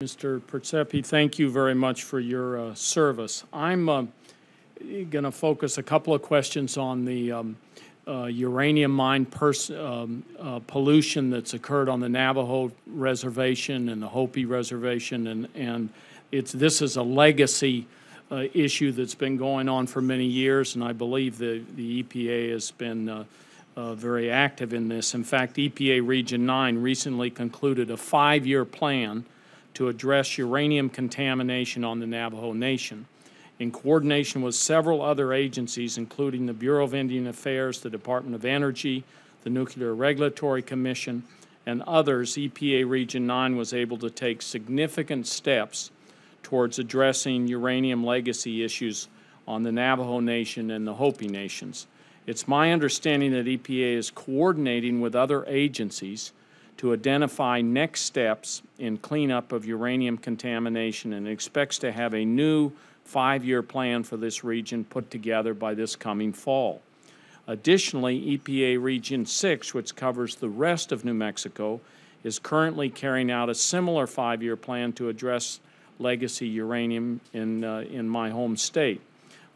Mr. Persepi, thank you very much for your service. I'm going to focus a couple of questions on the uranium mine pollution that's occurred on the Navajo Reservation and the Hopi Reservation, and this is a legacy issue that's been going on for many years, and I believe the EPA has been very active in this. In fact, EPA Region 9 recently concluded a 5-year plan to address uranium contamination on the Navajo Nation, in coordination with several other agencies, including the Bureau of Indian Affairs, the Department of Energy, the Nuclear Regulatory Commission, and others. EPA Region 9 was able to take significant steps towards addressing uranium legacy issues on the Navajo Nation and the Hopi Nations. It's my understanding that EPA is coordinating with other agencies to identify next steps in cleanup of uranium contamination and expects to have a new 5-year plan for this region put together by this coming fall. Additionally, EPA Region 6, which covers the rest of New Mexico, is currently carrying out a similar 5-year plan to address legacy uranium in my home state.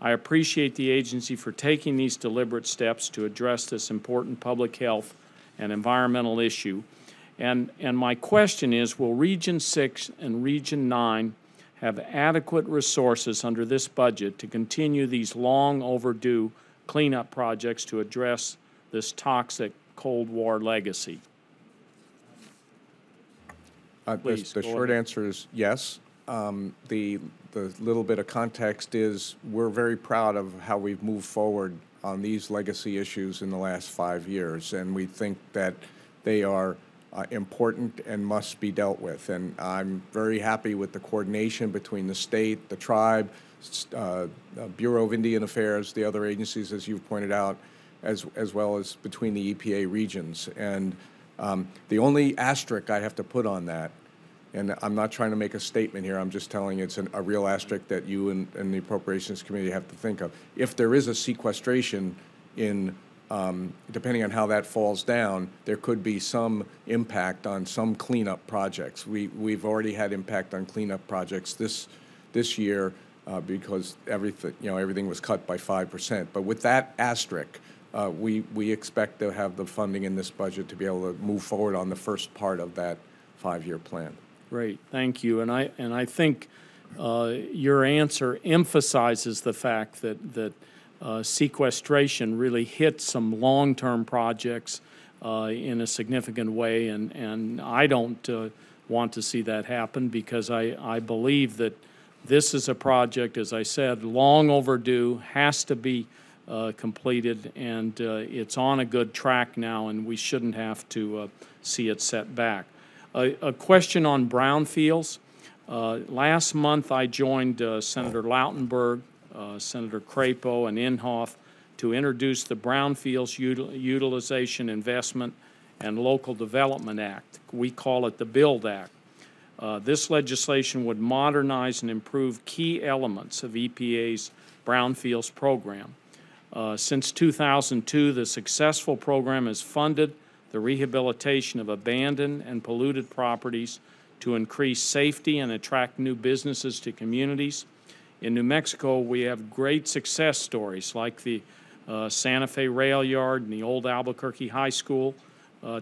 I appreciate the agency for taking these deliberate steps to address this important public health and environmental issue. And my question is, will Region 6 and Region 9 have adequate resources under this budget to continue these long overdue cleanup projects to address this toxic Cold War legacy? The short answer is yes. The little bit of context is we're very proud of how we've moved forward on these legacy issues in the last 5 years, and we think that they are important and must be dealt with. And I'm very happy with the coordination between the state, the tribe, Bureau of Indian Affairs, the other agencies, as you've pointed out, as well as between the EPA regions. And the only asterisk I have to put on that, and I'm not trying to make a statement here, I'm just telling you it's a real asterisk that you and the Appropriations Committee have to think of. If there is a sequestration in depending on how that falls down, there could be some impact on some cleanup projects. We've already had impact on cleanup projects this year because everything was cut by 5%. But with that asterisk, we expect to have the funding in this budget to be able to move forward on the first part of that 5-year plan. Great, thank you. And I think your answer emphasizes the fact that sequestration really hits some long-term projects in a significant way, and I don't want to see that happen because I believe that this is a project, as I said, long overdue, has to be completed, and it's on a good track now, and we shouldn't have to see it set back. A question on brownfields. Last month I joined Senator Lautenberg, Senator Crapo, and Inhofe to introduce the Brownfields Utilization Investment and Local Development Act. We call it the BUILD Act. This legislation would modernize and improve key elements of EPA's Brownfields program. Since 2002, the successful program has funded the rehabilitation of abandoned and polluted properties to increase safety and attract new businesses to communities. In New Mexico, we have great success stories like the Santa Fe Rail Yard and the old Albuquerque High School.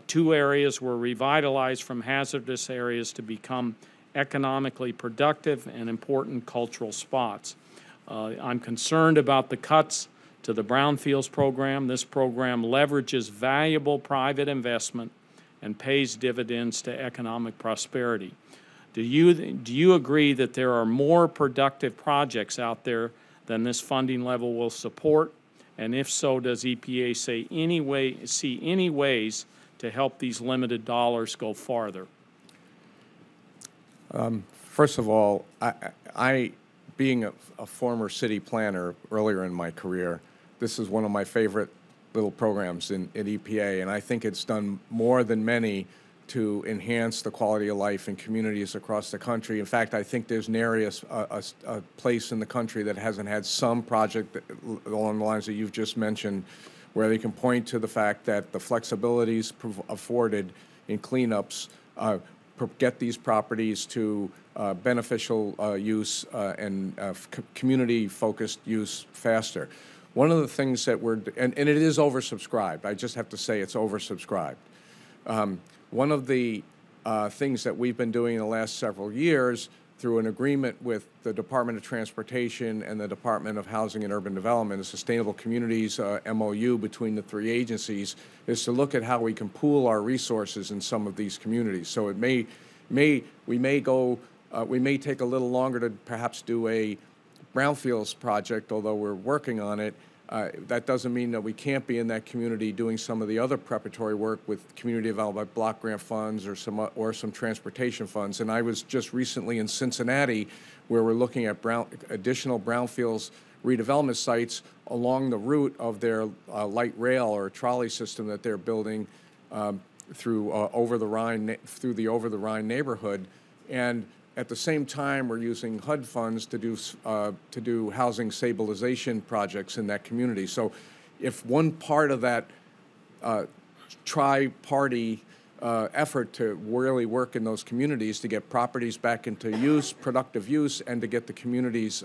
2 areas were revitalized from hazardous areas to become economically productive and important cultural spots. I'm concerned about the cuts to the Brownfields program. This program leverages valuable private investment and pays dividends to economic prosperity. Do you agree that there are more productive projects out there than this funding level will support? And if so, does EPA see any ways to help these limited dollars go farther? First of all, I being a former city planner earlier in my career, this is one of my favorite little programs in EPA, and I think it's done more than many to enhance the quality of life in communities across the country. In fact, I think there's nary a place in the country that hasn't had some project along the lines that you've just mentioned where they can point to the fact that the flexibilities afforded in cleanups get these properties to beneficial use and community-focused use faster. One of the things that and it is oversubscribed. I just have to say it's oversubscribed. One of the things that we've been doing in the last several years through an agreement with the Department of Transportation and the Department of Housing and Urban Development, the Sustainable Communities MOU between the three agencies, is to look at how we can pool our resources in some of these communities. So it we may take a little longer to perhaps do a brownfields project, although we're working on it. That doesn't mean that we can't be in that community doing some of the other preparatory work with community development block grant funds or some transportation funds. And I was just recently in Cincinnati, where we're looking at additional brownfields redevelopment sites along the route of their light rail or trolley system that they're building through over the Rhine neighborhood. And at the same time, we're using HUD funds to do housing stabilization projects in that community. So if one part of that tri-party effort to really work in those communities to get properties back into use, productive use, and to get the communities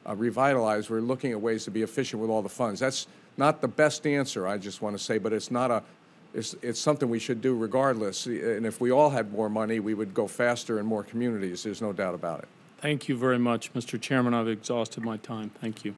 revitalized, we're looking at ways to be efficient with all the funds. That's not the best answer, I just want to say, but it's not a it's something we should do regardless. And if we all had more money, we would go faster in more communities. There's no doubt about it. Thank you very much, Mr. Chairman. I've exhausted my time. Thank you.